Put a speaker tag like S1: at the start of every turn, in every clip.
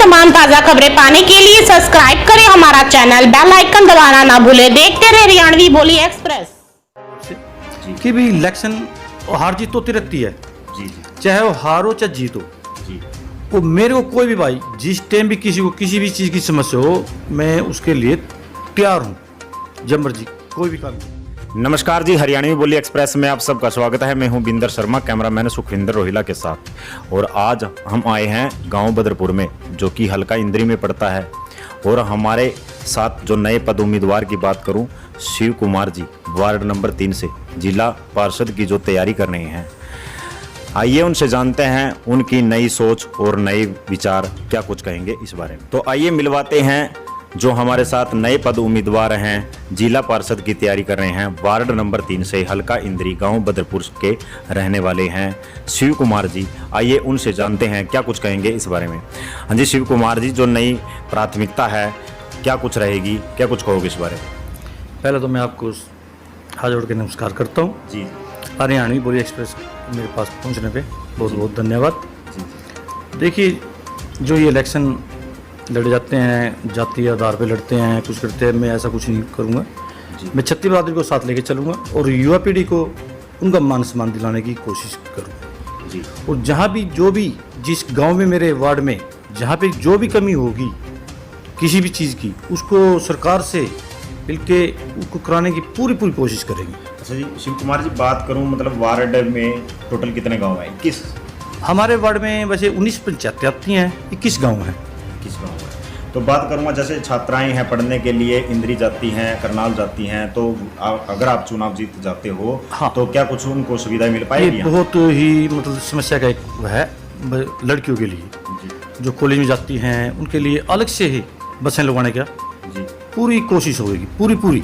S1: तमाम ताजा खबरें पाने के लिए सब्सक्राइब करें हमारा चैनल, बेल आइकन दबाना ना भूलें। देखते रहे हरियाणवी बोली एक्सप्रेस।
S2: कि भी इलेक्शन हार जीत होती रहती है
S3: जी
S2: चाहे वो हारो चाहे जीतो
S3: जी।
S2: वो मेरे को कोई भी भाई जिस टाइम भी किसी को किसी भी चीज़ की समस्या हो मैं उसके लिए तैयार हूँ, जब मर्जी कोई भी काम।
S3: नमस्कार जी, हरियाणवी बोली एक्सप्रेस में आप सबका स्वागत है। मैं हूं बिंदर शर्मा, कैमरामैन सुखविंदर रोहिला के साथ। और आज हम आए हैं गांव बदरपुर में, जो कि हल्का इंद्री में पड़ता है। और हमारे साथ जो नए पद उम्मीदवार की बात करूं, शिव कुमार जी वार्ड नंबर 3 से जिला पार्षद की जो तैयारी कर रहे हैं। आइए उनसे जानते हैं उनकी नई सोच और नए विचार क्या कुछ कहेंगे इस बारे में। तो आइए मिलवाते हैं जो हमारे साथ नए पद उम्मीदवार हैं, जिला पार्षद की तैयारी कर रहे हैं, वार्ड नंबर 3 से हल्का इंद्री गांव बदरपुर के रहने वाले हैं शिव कुमार जी। आइए उनसे जानते हैं क्या कुछ कहेंगे इस बारे में। हाँ जी शिव कुमार जी, जो नई प्राथमिकता है क्या कुछ रहेगी, क्या कुछ कहोगे इस बारे में?
S2: पहले तो मैं आपको हाथ जोड़ के नमस्कार करता हूँ
S3: जी।
S2: हरियाणवी बोली एक्सप्रेस मेरे पास पहुँचने पे बहुत बहुत धन्यवाद। देखिए, जो ये इलेक्शन लड़े जाते हैं, जातीय आधार पे लड़ते हैं, कुछ करते हैं, मैं ऐसा कुछ नहीं करूँगा। मैं छत्तीस बहादुर को साथ लेके चलूँगा और युवा पीढ़ी को उनका मान सम्मान दिलाने की कोशिश करूँगा
S3: जी।
S2: और जहाँ भी जो भी जिस गांव में मेरे वार्ड में जहाँ पे जो भी कमी होगी किसी भी चीज़ की, उसको सरकार से मिलके उसको कराने की पूरी कोशिश करेंगे।
S3: अच्छा जी, शिव कुमार जी बात करूं मतलब वार्ड में टोटल कितने गांव हैं? 21।
S2: हमारे वार्ड में वैसे 19 पंचायतें आती हैं, 21 गांव हैं।
S3: 21 गांव हैं। तो बात करूंगा जैसे छात्राएं हैं पढ़ने के लिए, इंद्री जाती हैं, करनाल जाती हैं, तो अगर आप चुनाव जीत जाते हो
S2: हाँ,
S3: तो क्या कुछ उनको सुविधाएं मिल पाएगी?
S2: ये बहुत ही मतलब समस्या का एक है लड़कियों के लिए
S3: जी
S2: जो कॉलेज में जाती हैं, उनके लिए अलग से ही बसें लगवाने का
S3: जी
S2: पूरी कोशिश होगी, पूरी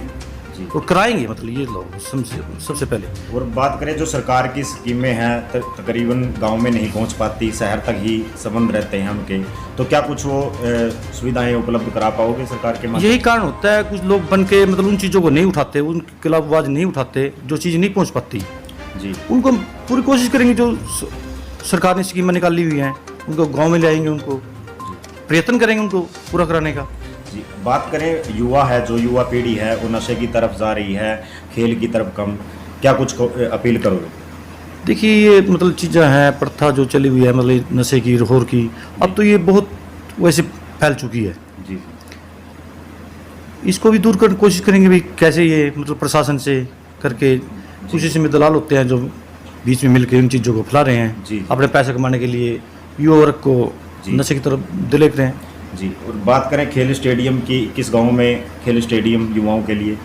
S3: जी।
S2: और कराएंगे। मतलब ये लोग सबसे पहले।
S3: और बात करें जो सरकार की स्कीमें हैं तकरीबन गांव में नहीं पहुंच पाती, शहर तक ही संबंध रहते हैं उनके, तो क्या कुछ वो सुविधाएं उपलब्ध करा पाओगे सरकार के माध्यम?
S2: यही कारण होता है, कुछ लोग बन के मतलब उन चीज़ों को नहीं उठाते, उनके खिलाफ आवाज़ नहीं उठाते, जो चीज़ नहीं पहुंच पाती
S3: जी।
S2: उनको हम पूरी कोशिश करेंगे। जो सरकार ने स्कीमें निकाली हुई हैं उनको गांव में ले आएंगे, उनको प्रयत्न करेंगे उनको पूरा कराने का।
S3: जी। बात करें युवा है, जो युवा पीढ़ी है वो नशे की तरफ जा रही है, खेल की तरफ कम, क्या कुछ अपील करोगे?
S2: देखिए, ये मतलब चीज़ें हैं, प्रथा जो चली हुई है मतलब नशे की, रोहर की, अब तो ये बहुत वैसे फैल चुकी है।
S3: जी।
S2: इसको भी दूर करने की कोशिश करेंगे भाई, कैसे ये मतलब प्रशासन से करके। कुछ इसमें दलाल होते हैं जो बीच में मिलकर इन चीज़ों को फैला रहे हैं
S3: जी।
S2: अपने पैसे कमाने के लिए, युवा वर्ग को नशे की तरफ दिलेक रहे हैं।
S3: जी। और बात करें खेल स्टेडियम की, किस गांव में खेल स्टेडियम युवाओं के लिए?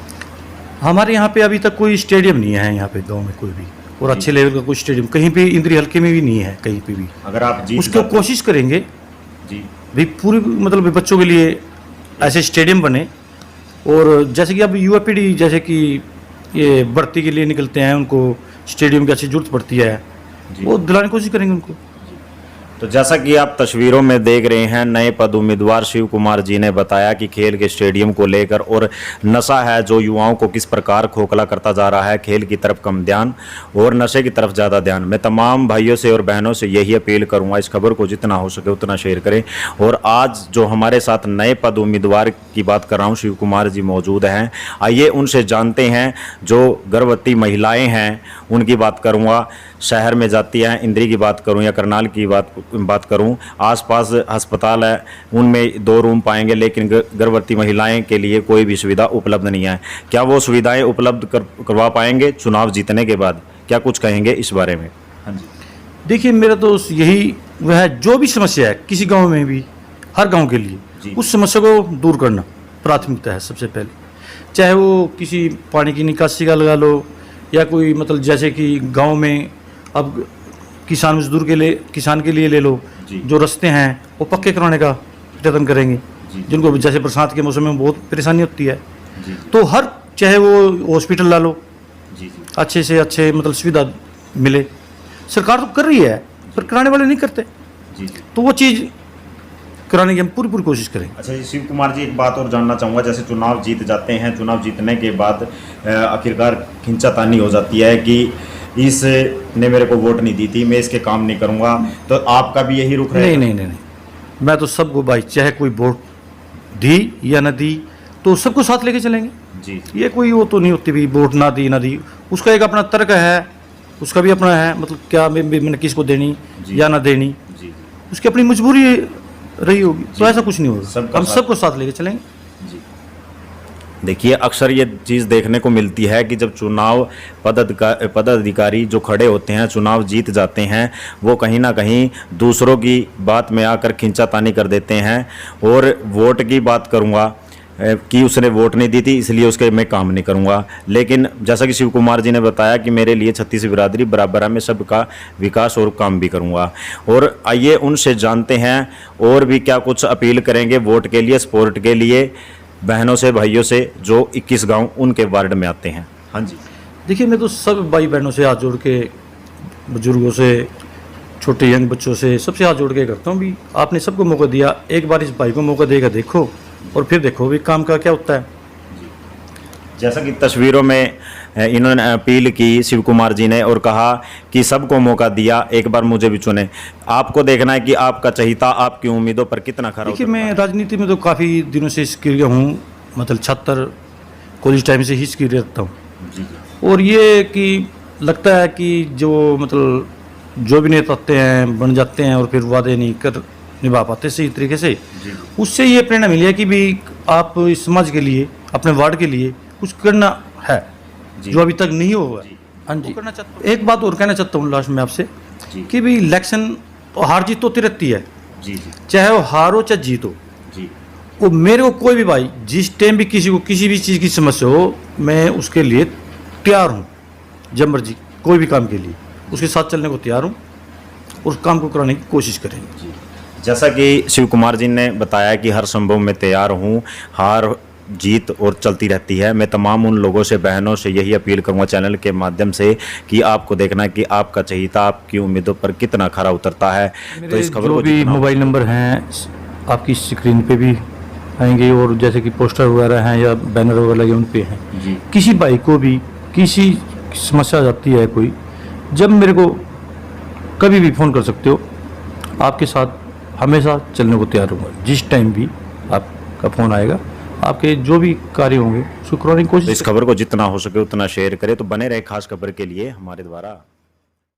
S2: हमारे यहाँ पे अभी तक कोई स्टेडियम नहीं है, यहाँ पे गांव में कोई भी, और अच्छे लेवल का कोई स्टेडियम कहीं पे इंद्री हल्के में भी नहीं है कहीं पे भी।
S3: अगर आप जीत
S2: उसको
S3: जाते-
S2: कोशिश करेंगे
S3: जी
S2: भाई पूरी मतलब बच्चों के लिए ऐसे स्टेडियम बने। और जैसे कि अब युवा पीढ़ी जैसे कि ये भर्ती के लिए निकलते हैं, उनको स्टेडियम की अच्छी जरूरत पड़ती है,
S3: जी।
S2: वो दिलाने की कोशिश करेंगे उनको।
S3: तो जैसा कि आप तस्वीरों में देख रहे हैं, नए पद उम्मीदवार शिव कुमार जी ने बताया कि खेल के स्टेडियम को लेकर और नशा है जो युवाओं को किस प्रकार खोखला करता जा रहा है, खेल की तरफ कम ध्यान और नशे की तरफ ज़्यादा ध्यान। मैं तमाम भाइयों से और बहनों से यही अपील करूंगा, इस खबर को जितना हो सके उतना शेयर करें। और आज जो हमारे साथ नए पद उम्मीदवार की बात कर रहा हूँ, शिव कुमार जी मौजूद हैं। आइए उनसे जानते हैं। जो गर्भवती महिलाएँ हैं उनकी बात करूँगा, शहर में जाती हैं, इंद्री की बात करूं या करनाल की बात करूं, आसपास अस्पताल है, उनमें 2 रूम पाएंगे, लेकिन गर्भवती महिलाएं के लिए कोई भी सुविधा उपलब्ध नहीं है। क्या वो सुविधाएं उपलब्ध करवा पाएंगे चुनाव जीतने के बाद? क्या कुछ कहेंगे इस बारे में? हाँ जी।
S2: देखिए, मेरा तो यही वह है, जो भी समस्या है किसी गाँव में भी, हर गाँव के लिए उस समस्या को दूर करना प्राथमिकता है सबसे पहले। चाहे वो किसी पानी की निकासी का लगा लो, या कोई मतलब जैसे कि गाँव में अब किसान मजदूर के लिए, किसान के लिए ले लो, जो रास्ते हैं वो पक्के कराने का प्रयत्न करेंगे, जिनको जैसे बरसात के मौसम में बहुत परेशानी होती है। तो हर चाहे वो हॉस्पिटल ला लो, अच्छे से अच्छे मतलब सुविधा मिले। सरकार तो कर रही है पर कराने वाले नहीं करते, तो वो चीज़ कराने की हम पूरी कोशिश करेंगे।
S3: अच्छा जी, शिव कुमार जी एक बात और जानना चाहूँगा, जैसे चुनाव जीत जाते हैं, चुनाव जीतने के बाद आखिरकार खींचातानी हो जाती है कि इसने मेरे को वोट नहीं दी थी, मैं इसके काम नहीं करूँगा, तो आपका भी यही रुख रहेगा?
S2: नहीं, मैं तो सबको भाई, चाहे कोई वोट दी या न दी, तो सबको साथ लेके चलेंगे।
S3: जी
S2: ये कोई वो तो नहीं होती भी वोट ना दी, उसका एक अपना तर्क है, उसका भी अपना है, मतलब क्या मैंने किसको देनी या ना देनी,
S3: जी
S2: उसकी अपनी मजबूरी रही होगी। तो ऐसा कुछ नहीं होगा,
S3: सबका
S2: हम
S3: साथ-
S2: सबको साथ लेके चलेंगे।
S3: जी। देखिए अक्सर ये चीज़ देखने को मिलती है कि जब चुनाव पदाधिकारी जो खड़े होते हैं, चुनाव जीत जाते हैं, वो कहीं ना कहीं दूसरों की बात में आकर खींचातानी कर देते हैं। और वोट की बात करूँगा कि उसने वोट नहीं दी थी इसलिए उसके मैं काम नहीं करूँगा। लेकिन जैसा कि शिव कुमार जी ने बताया कि मेरे लिए छत्तीस बिरादरी बराबर है, मैं सबका विकास और काम भी करूँगा। और आइए उनसे जानते हैं और भी क्या कुछ अपील करेंगे वोट के लिए, सपोर्ट के लिए बहनों से, भाइयों से जो 21 गांव उनके वार्ड में आते हैं। हाँ जी।
S2: देखिए, मैं तो सब भाई बहनों से हाथ जोड़ के, बुजुर्गों से, छोटे यंग बच्चों से, सबसे हाथ जोड़ के करता हूँ भी आपने सबको मौका दिया, एक बार इस भाई को मौका देकर देखो और फिर देखो भी काम का क्या होता है।
S3: जैसा कि तस्वीरों में इन्होंने अपील की शिव कुमार जी ने और कहा कि सबको मौका दिया, एक बार मुझे भी चुने। आपको देखना है कि आपका चहिता आपकी उम्मीदों पर कितना खरा
S2: देखिए,
S3: उतरता
S2: मैं
S3: है।
S2: राजनीति में तो काफ़ी दिनों से सक्रिय हूँ, मतलब 76 कॉलेज टाइम से ही सक्रिय रहता हूँ।
S3: जी
S2: और ये कि लगता है कि जो मतलब जो भी नेता आते हैं बन जाते हैं और फिर वादे नहीं कर निभा पाते सही तरीके से,
S3: जी
S2: उससे ये प्रेरणा मिली है कि भी आप इस समाज के लिए, अपने वार्ड के लिए कुछ करना है
S3: जी।
S2: जो अभी तक नहीं हुआ है। हाँ जी, एक बात और कहना चाहता हूँ लास्ट में आपसे
S3: जी
S2: कि भी इलेक्शन तो हार जीत होती रहती है,
S3: जी जी
S2: चाहे वो हारो चाहे जीतो।
S3: जी
S2: वो मेरे को कोई भी भाई जिस टाइम भी किसी को किसी भी चीज़ की समस्या हो, मैं उसके लिए तैयार हूँ। जब मर्जी कोई भी काम के लिए उसके साथ चलने को तैयार हूँ और उस काम को कराने की कोशिश करेंगे।
S3: जैसा कि शिव कुमार जी ने बताया कि हर संभव में तैयार हूँ, हार जीत और चलती रहती है। मैं तमाम उन लोगों से, बहनों से यही अपील करूँगा चैनल के माध्यम से कि आपको देखना है कि आपका चहिता आपकी उम्मीदों पर कितना खरा उतरता है। तो इस खबर
S2: जो
S3: को
S2: भी
S3: जितना-
S2: मोबाइल नंबर हैं आपकी स्क्रीन पे भी आएंगे और जैसे कि पोस्टर वगैरह हैं या बैनर वगैरह लगे उन पे हैं।
S3: जी
S2: किसी भाई को भी किसी समस्या आ जाती है कोई, जब मेरे को कभी भी फ़ोन कर सकते हो, आपके साथ हमेशा चलने को तैयार हूँगा। जिस टाइम भी आपका फ़ोन आएगा, आपके जो भी कार्य होंगे उसको कराने की
S3: तो
S2: कोशिश।
S3: इस खबर को जितना हो सके उतना शेयर करें। तो बने रहे खास खबर के लिए हमारे द्वारा।